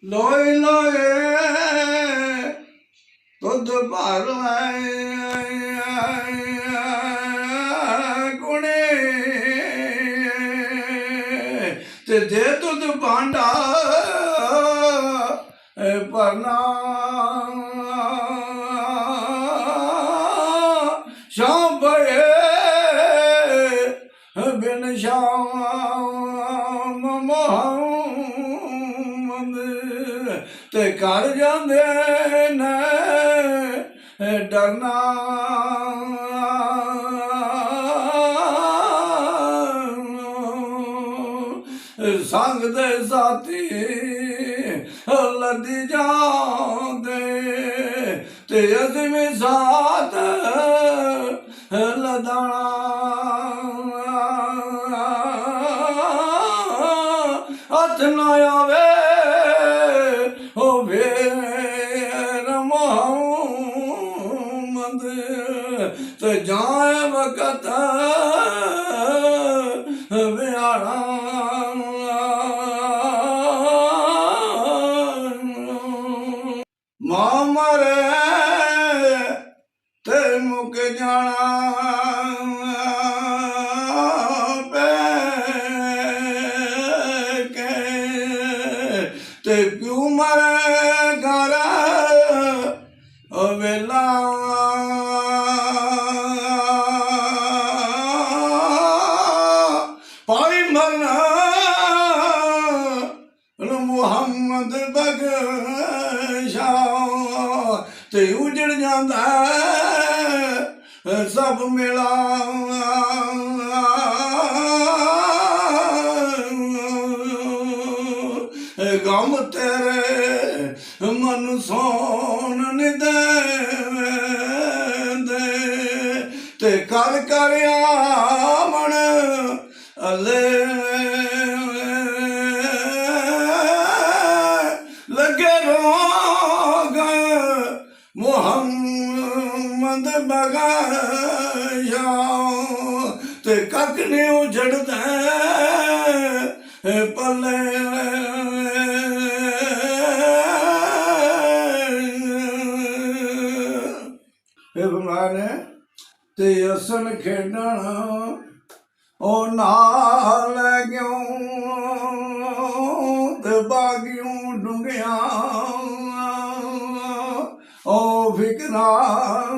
ਲੋਏ ਲੋਏ ਤੁਧ ਭਰ ਗੁਣੇ ਤੇ ਦੇ ਤੁਧ ਭਾਂਡਾ ਭਰਨਾ ਸ਼ਾਮ ਪਏ ਬਿਨ ਸ਼ਾਮ ਮੁਹੰਮਦ ਤੇ ਘਰ ਜਾਂਦੇ ਨੇ ਡਰਨਾ ਸੰਗ ਦੇ ਸਾਥੀ ਲੱਦੀ ਜਾਂਦੇ ਤੇ ਅਸੀਂ ਵੀ ਸਾਥ ਲਦਾਣਾ ਹੱਥ ਨਾ ਆਵੇ ਹੋਵੇ ਮੁਹੰਮਦ ਤੇ ਜਾਏ ਵਕਤ ਵਿਆਣਾ ਮਾਂ ਮਰੇ ਤੇ ਮੁੱਕ ਜਾਣਾ ਤੇ ਕਿਉਂ ਮਰੇ ਘਰ ਵੇਲਾ ਪਾਈ ਮਰਨਾ ਮੁਹੰਮਦ ਬਖਸ਼ਾ ਤੇ ਉਜੜ ਜਾਂਦਾ ਸਭ ਮਿਲਾ ਗਮ ਤੇਰੇ ਮਨ ਸੋਣ ਨੀ ਦੇਂਦੇ ਤੇ ਕਰ ਕਰ ਆਵਣ ਅਲੇ ਲੱਗੇ ਰੋਗ ਮੁਹੰਮਦ ਬਖਸ਼ਾ ਤੇ ਕੱਖ ਨੀ ਉਜੜਦਾ ਪੱਲੇ ਨੇ ਤੇ ਅਸਨ ਖੇਡਣ ਉਹ ਨਾਲ ਲੈ ਗਿਓ ਤੇ ਬਾਗਿਓ ਡੂੰਘਿਆ ਉਹ ਫਿਕਰਾਂ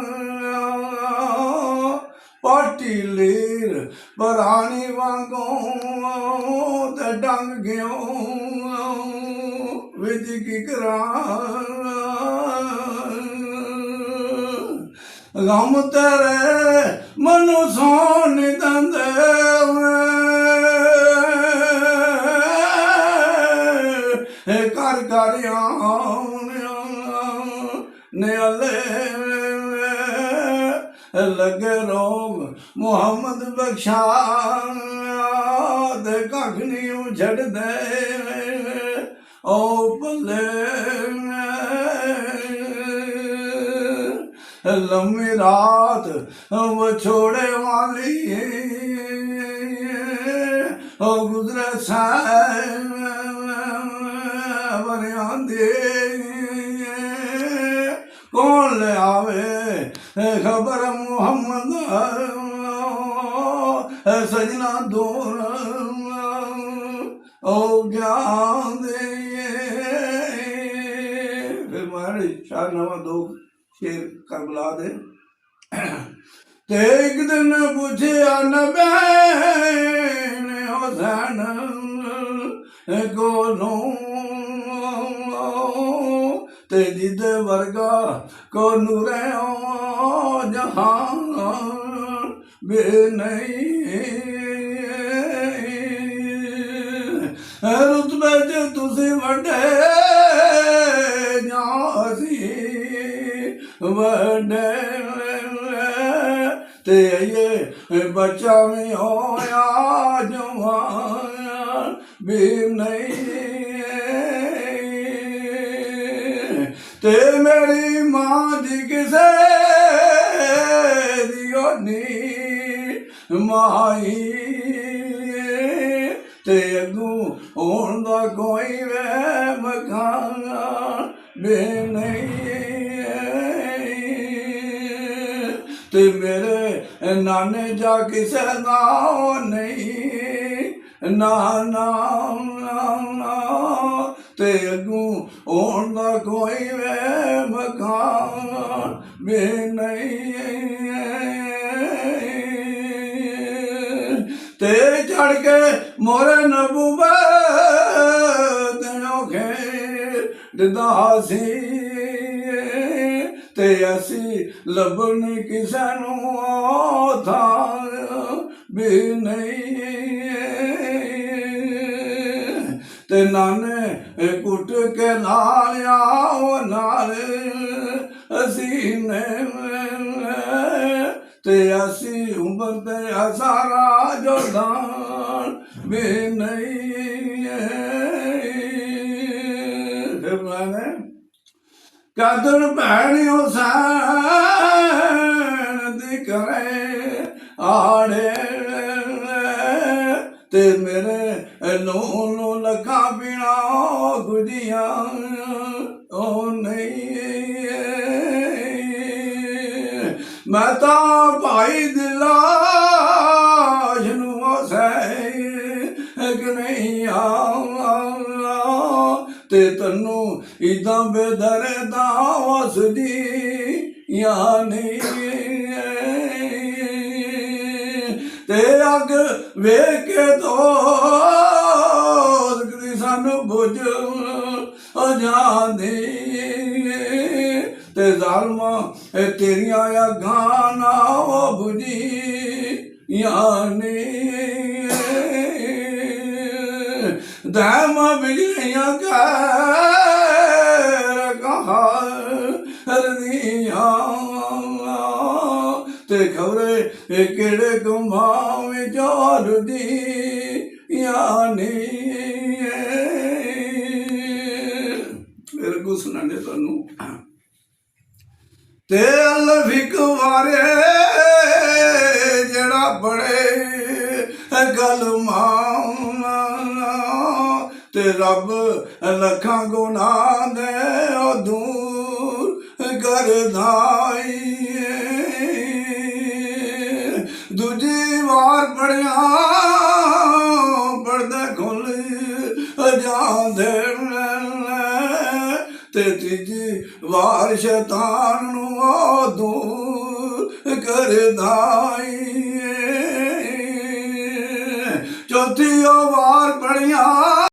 ਪਾਟੀ ਲੀਰ ਪਰਾਣੀ ਵਾਂਗੋਂ ਤੇ ਡੰਗ ਗਿਓ ਵਿੱਚ ਕੀ ਕਰਾਂ ਗਮ ਤੇਰੇ ਮਨੂ ਸੋਣ ਨੀ ਦਿੰਦੇ ਕਰ ਕਰ ਨਿਆਲੇ ਲੱਗੇ ਰੋਗ ਮੁਹੰਮਦ ਬਖਸ਼ਾ ਦੇ ਕੱਖ ਨੀ ਉਛੜਦੇ ਓ ਭੱਲੇ ਲੰਮੀ ਰਾਤ ਵਿਛੋੜੇ ਵਾਲੀ ਉਹ ਗੁਜ਼ਰੇ ਸਾਵਰਿਆਂ ਦੇ ਕੌਣ ਲੈ ਆਵੇ ਖਬਰ ਮੁਹੰਮਦ ਸਜਣਾ ਦੂਰ ਉਹ ਗਿਆਨ ਦੇ ਫਿਰ ਮਾਰੇ ਸ਼ਾਹਨਾਮਾ ਦੋ शेर करबला दे ते एक दिन पूछया नबी ने हुसैन कोलों ते जिद वर्गा को नूरे जहां बे नहीं रुतबे च तुसी वड्डे जासी वड्डे ते ये बच्चा में होया जवान भी नहीं ते मेरी मां दी किसे दियो नी माई ते अगू होण दा कोई वे मकान ਵੇ ਨਹੀਂ ਤੇ ਮੇਰੇ ਨਾਨੇ ਜਾ ਕਿਸੇ ਦਾ ਨਹੀਂ ਨਾ ਨਾ ਨਾ ਤੇ ਅੱਗੋਂ ਹੋਣ ਦਾ ਕੋਈ ਵੇ ਮਕਾਨ ਵੇ ਨਹੀਂ ਤੇ ਚੜ ਕੇ ਮੋਰੇ ਨਬੂਬੇ ਦਿਨੋਂ ਖੇਡਦਾ ਸੀ ਤੇ ਅਸੀਂ ਲੱਭਣੀ ਕਿਸੇ ਨੂੰ ਥਾਂ ਵੀ ਨਹੀਂ ਤੇ ਨਾਨੇ ਕੁੱਟ ਕੇ ਨਾਲ ਆਓ ਨਾਲ ਅਸੀਂ ਨੇ ਤੇ ਅਸੀਂ ਉਮਰ ਤੇ ਸਾਰਾ ਜੋਦਾਨ ਵੀ ਨਹੀਂ ਫਿਰ ਮੈਨੇ ਕਦਰ ਭੈਣ ਹੁਸੈਨ ਦੀ ਕਰੇ ਆੜੇ ਤੇ ਮੇਰੇ ਨੂੰ ਲੱਖਾਂ ਪੀਣਾ ਗੁਜੀਆਂ ਉਹ ਨਹੀਂ ਮੈਂ ਤਾਂ ਭਾਈ ਦਿਲਾ ਨੂੰ ਹਸੈ ਕਿ ਨਹੀਂ ਤੇ ਤੈਨੂੰ ਇਦਾਂ ਬੇਦਰਦਾ ਵਸਦੀ ਜਾਂ ਨਹੀਂ ਤੇ ਅੱਗ ਵੇਖ ਕੇ ਦੋਸਤ ਸਾਨੂੰ ਬੁਝ ਜਾਂਦੀ ਤੇ ਜ਼ਾਲਮਾਂ ਤੇਰੀਆਂ ਅੱਗਾਂ ਨਾ ਬੁਝੀ ਯਾਨੀ ਦਮ ਬਿਜਲੀਆਂ ਕਰ ਕਹਾ ਰਨੀਆਂ ਤੇ ਖਬਰੇ ਕਿਹੜੇ ਗੁਮਾਂ ਵਿੱਚ ਜੋੜਦੀ ਯਾਨੀ ਫਿਰ ਕੁਛ ਨਾ ਨੇ ਤੁਹਾਨੂੰ ਤੇ ਅਲਫਿਕ ਵਾਰੇ ਜਿਹੜਾ ਬੜੇ ਗੱਲ ਮਾਂ ਤੇ ਰੱਬ ਲੱਖਾਂ ਗੁਨਾਹ ਦੇ ਉਹ ਦੂਰ ਕਰਦਾਈ ਦੂਜੀ ਵਾਰ ਪੜਿਆ ਪੜਦਾ ਖੁੱਲ ਜਾਂਦੇ ਤੇ ਤੀਜੀ ਵਾਰ ਸ਼ੈਤਾਨ ਨੂੰ ਦੂਰ ਕਰਦਾਈ ਚੌਥੀ ਵਾਰ ਪੜਿਆ